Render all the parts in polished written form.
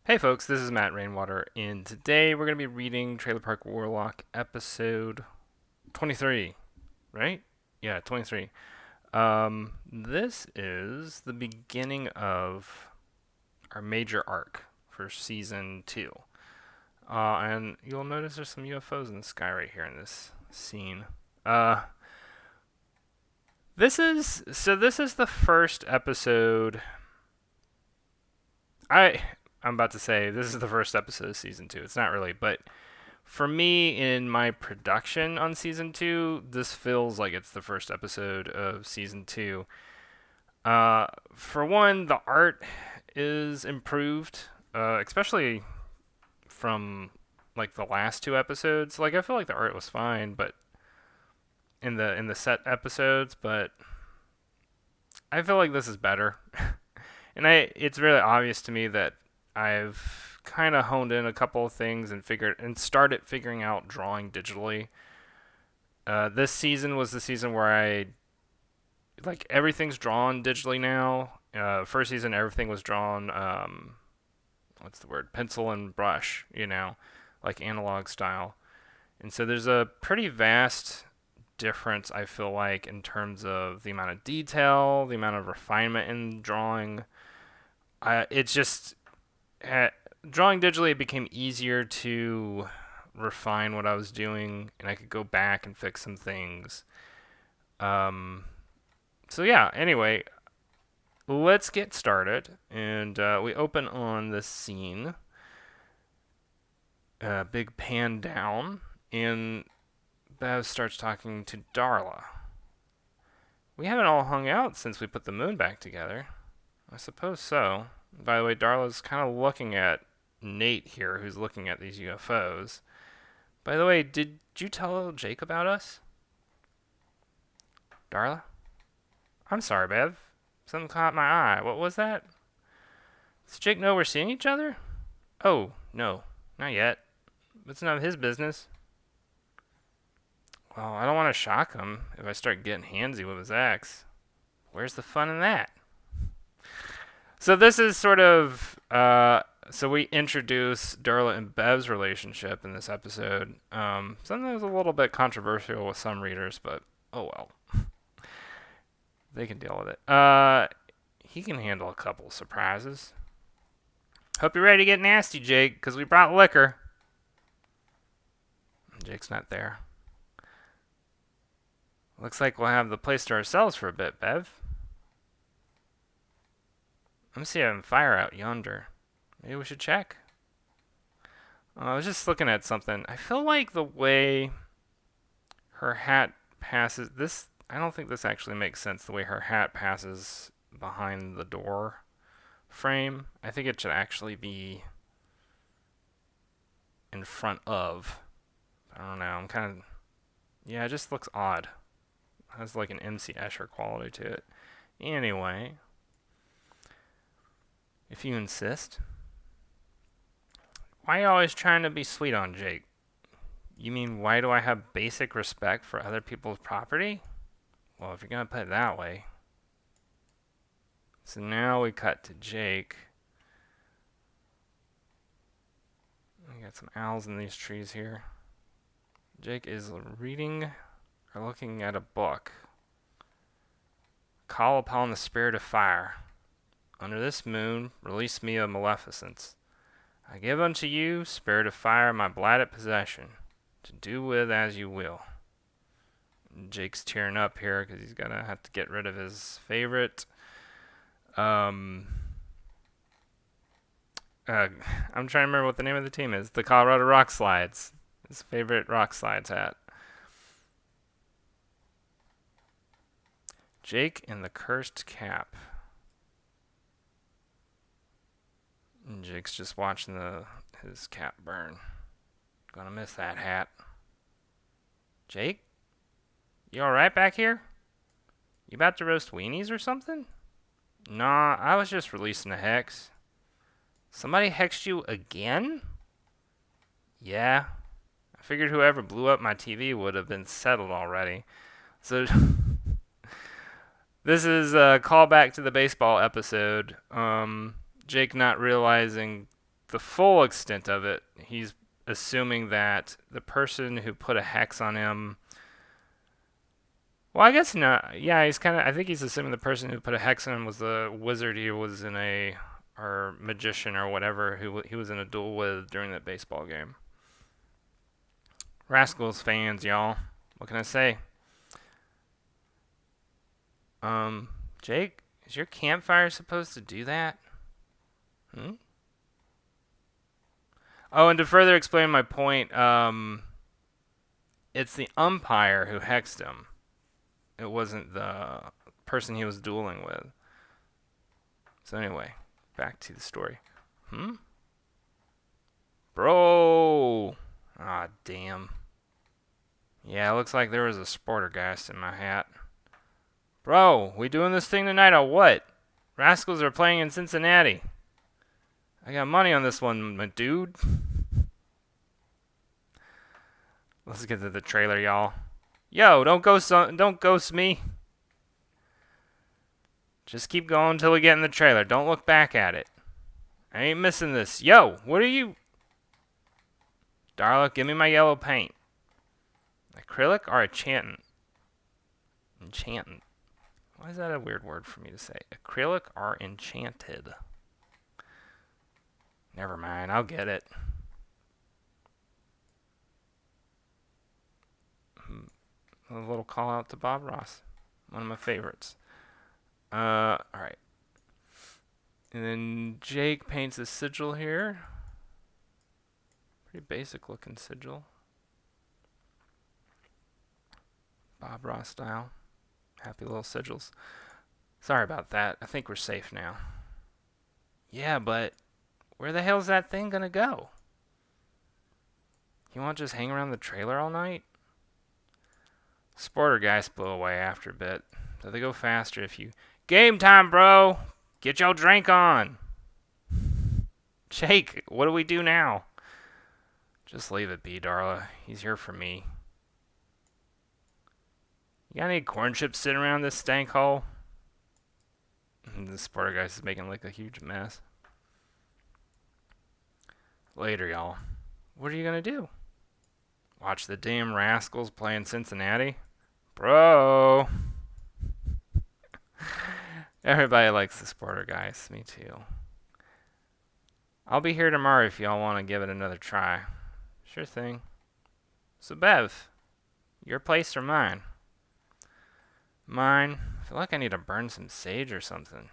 Hey folks, this is Matt Rainwater, and today we're going to be reading Trailer Park Warlock episode 23, right? Yeah, 23. This is the beginning of our major arc for season 2. And you'll notice there's some UFOs in the sky right here in this scene. Uh, this is the first episode. I I'm about to say this is the first episode of season 2. It's not really, but for me, in my production on season 2, this feels like it's the first episode of season 2. For one, the art is improved, especially from like the last 2 episodes. Like I feel like the art was fine, but in the set episodes, but I feel like this is better. And it's really obvious to me that I've kind of honed in a couple of things and started figuring out drawing digitally. This season was the season where I like everything's drawn digitally now. First season, everything was drawn. What's the word? Pencil and brush. Like analog style. And so there's a pretty vast difference, I feel like, in terms of the amount of detail, the amount of refinement in drawing. It's just drawing digitally. It became easier to refine what I was doing, and I could go back and fix some things. Um, so yeah. Anyway, let's get started, and we open on this scene. Big pan down, and Bev starts talking to Darla. We haven't all hung out since we put the moon back together. I suppose so. By the way, Darla's kind of looking at Nate here, who's looking at these UFOs. By the way, did you tell Jake about us? Darla? I'm sorry, Bev. Something caught my eye. What was that? Does Jake know we're seeing each other? Oh, no. Not yet. It's none of his business. Well, I don't want to shock him if I start getting handsy with his ex. Where's the fun in that? So this is sort of so we introduce Darla and Bev's relationship in this episode. Something that was a little bit controversial with some readers, but oh well, they can deal with it. He can handle a couple surprises. Hope you're ready to get nasty, Jake, because we brought liquor. Jake's not there. Looks like we'll have the place to ourselves for a bit, Bev. I'm seeing fire out yonder. Maybe we should check. I was just looking at something. I feel like the way her hat passes this, I don't think this actually makes sense, the way her hat passes behind the door frame. I think it should actually be in front of. I don't know. I'm kind of, yeah, it just looks odd. It has like an MC Escher quality to it. Anyway, if you insist. Why are you always trying to be sweet on Jake? You mean, why do I have basic respect for other people's property? Well, if you're going to put it that way. So now we cut to Jake. We got some owls in these trees here. Jake is reading or looking at a book. Call upon the spirit of fire. Under this moon, release me of maleficence. I give unto you, spirit of fire, my blighted possession, to do with as you will. Jake's tearing up here because he's going to have to get rid of his favorite. I'm trying to remember what the name of the team is. The Colorado Rock Slides. His favorite Rock Slides hat. Jake and the Cursed Cap. And Jake's just watching his cap burn. Gonna miss that hat. Jake? You alright back here? You about to roast weenies or something? Nah, I was just releasing a hex. Somebody hexed you again? Yeah. I figured whoever blew up my TV would have been settled already. So this is a callback to the baseball episode. Jake not realizing the full extent of it, he's assuming that the person who put a hex on him. Well, I guess not. Yeah, he's kind of. I think he's assuming the person who put a hex on him was the wizard he was in a, or magician or whatever, who he was in a duel with during that baseball game. Rascals fans, y'all. What can I say? Jake, is your campfire supposed to do that? Hmm? Oh, and to further explain my point, it's the umpire who hexed him. It wasn't the person he was dueling with. So anyway, back to the story. Bro! Ah, damn. Yeah, it looks like there was a sportergeist in my hat. Bro, we doing this thing tonight or what? Rascals are playing in Cincinnati. I got money on this one, my dude. Let's get to the trailer, y'all. Yo, don't ghost me. Just keep going until we get in the trailer. Don't look back at it. I ain't missing this. Yo, what are you? Darla, give me my yellow paint. Acrylic or enchantant? Enchantant. Why is that a weird word for me to say? Acrylic or enchanted? Never mind, I'll get it. A little call out to Bob Ross. One of my favorites. Alright. And then Jake paints a sigil here. Pretty basic looking sigil. Bob Ross style. Happy little sigils. Sorry about that. I think we're safe now. Yeah, but where the hell's that thing gonna go? You want to just hang around the trailer all night? Sportergeist blew away after a bit. So they go faster if you... Game time, bro! Get your drink on! Jake, what do we do now? Just leave it be, Darla. He's here for me. You got any corn chips sitting around this stank hole? The sportergeist is making like a huge mess. Later, y'all. What are you gonna do? Watch the damn Rascals play in Cincinnati? Bro! Everybody likes the sportergeist. Me too. I'll be here tomorrow if y'all want to give it another try. Sure thing. So, Bev, your place or mine? Mine. I feel like I need to burn some sage or something.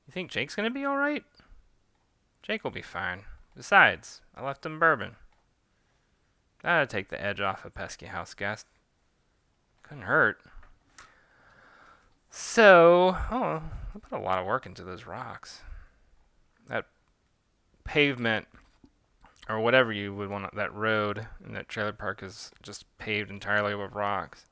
You think Jake's gonna be alright? Jake will be fine. Besides, I left him bourbon. That'd take the edge off a pesky house guest. Couldn't hurt. So, I put a lot of work into those rocks. That pavement, or whatever you would want, that road in that trailer park is just paved entirely with rocks.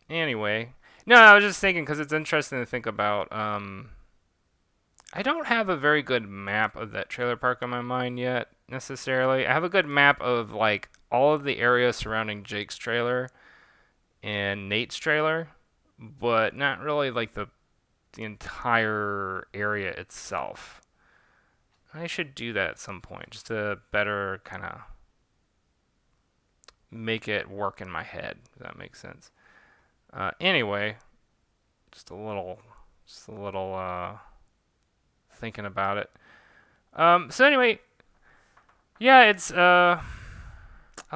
Anyway. No, I was just thinking, because it's interesting to think about, I don't have a very good map of that trailer park on my mind yet, necessarily. I have a good map of, like, all of the areas surrounding Jake's trailer and Nate's trailer, but not really, like, the entire area itself. I should do that at some point, just to better kind of make it work in my head, if that makes sense. Anyway, just a little thinking about it. So anyway, yeah, it's I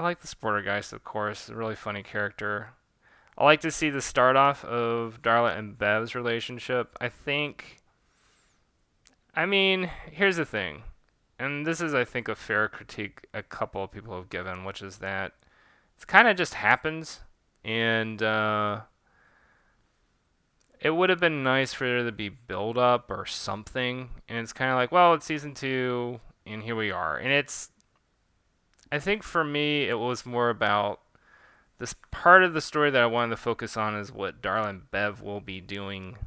like the sportergeist, of course. A really funny character. I like to see the start off of Darla and Bev's relationship. I mean, here's the thing, and this is, I think, a fair critique a couple of people have given, which is that it kind of just happens, and it would have been nice for there to be build up or something, and it's kind of like, well, it's season 2, and here we are. And I think for me, it was more about this part of the story that I wanted to focus on is what Darla and Bev will be doing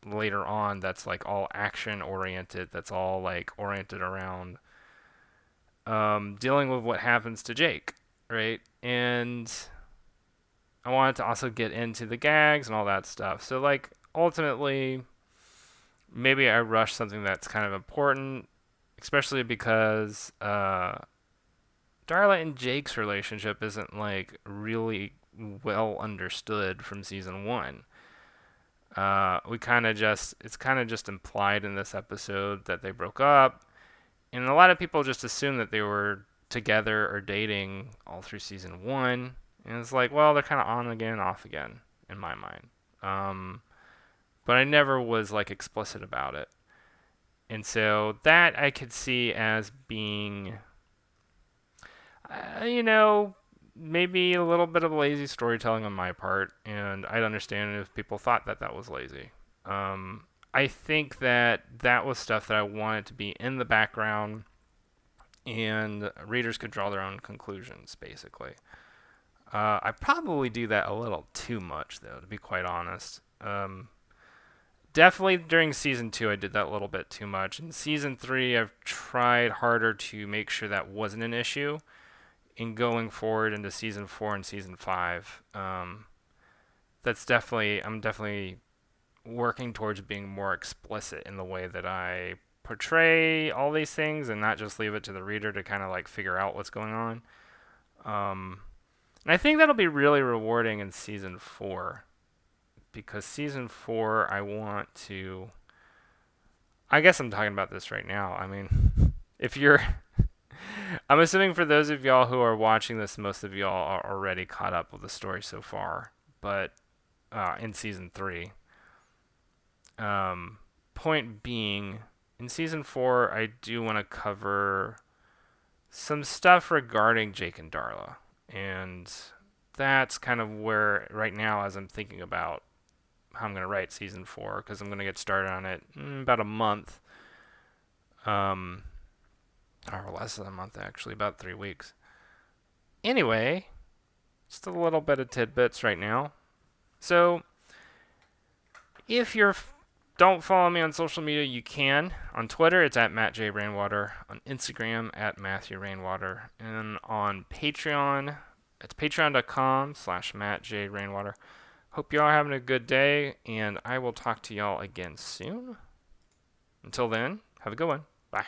later on. That's like all action oriented. That's all like oriented around dealing with what happens to Jake, right? And I wanted to also get into the gags and all that stuff. So, like, ultimately, maybe I rush something that's kind of important, especially because Darla and Jake's relationship isn't like really well understood from season one. We kind of just it's kind of just implied in this episode that they broke up, and a lot of people just assume that they were together or dating all through season one, and it's like, well, they're kind of on again, off again in my mind. Um, but I never was like explicit about it, and so that I could see as being, you know, maybe a little bit of lazy storytelling on my part, and I'd understand if people thought that that was lazy. Um, I think that that was stuff that I wanted to be in the background, and readers could draw their own conclusions, basically. I probably do that a little too much, though, to be quite honest. Definitely during season two, I did that a little bit too much. In season three, I've tried harder to make sure that wasn't an issue. In going forward into season four and season five, I'm definitely working towards being more explicit in the way that I portray all these things and not just leave it to the reader to kind of like figure out what's going on. Um, and I think that'll be really rewarding in season four because season four, I want to. I guess I'm talking about this right now. I mean, if you're. I'm assuming for those of y'all who are watching this, most of y'all are already caught up with the story so far. But in season three, point being, in season four, I do want to cover some stuff regarding Jake and Darla. And that's kind of where, right now, as I'm thinking about how I'm going to write season four, because I'm going to get started on it in about a month. Or less than a month, actually, about 3 weeks. Anyway, just a little bit of tidbits right now. So, if you're don't follow me on social media, you can. On Twitter, it's at Matt J. Rainwater. On Instagram, at Matthew Rainwater. And on Patreon, it's patreon.com/Matt J. Rainwater. Hope y'all are having a good day, and I will talk to y'all again soon. Until then, have a good one. Bye.